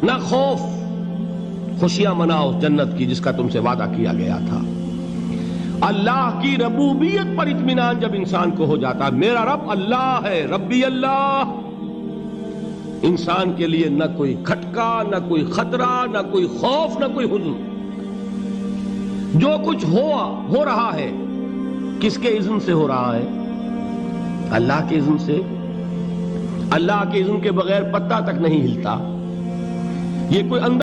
न खौफ, खुशियां मनाओ जन्नत की जिसका तुमसे वादा किया गया था। अल्लाह की रबूबियत पर इत्मीनान जब इंसान को हो जाता, मेरा रब अल्लाह है, रब्बी अल्लाह, इंसान के लिए न कोई खटका, न कोई खतरा, न कोई खौफ, न कोई हुज़्न। जो कुछ हो रहा है किसके इज़्न से हो रहा है? अल्लाह के इज़्न से। अल्लाह के इज़्न के बगैर पत्ता तक नहीं हिलता। ये कोई अंदर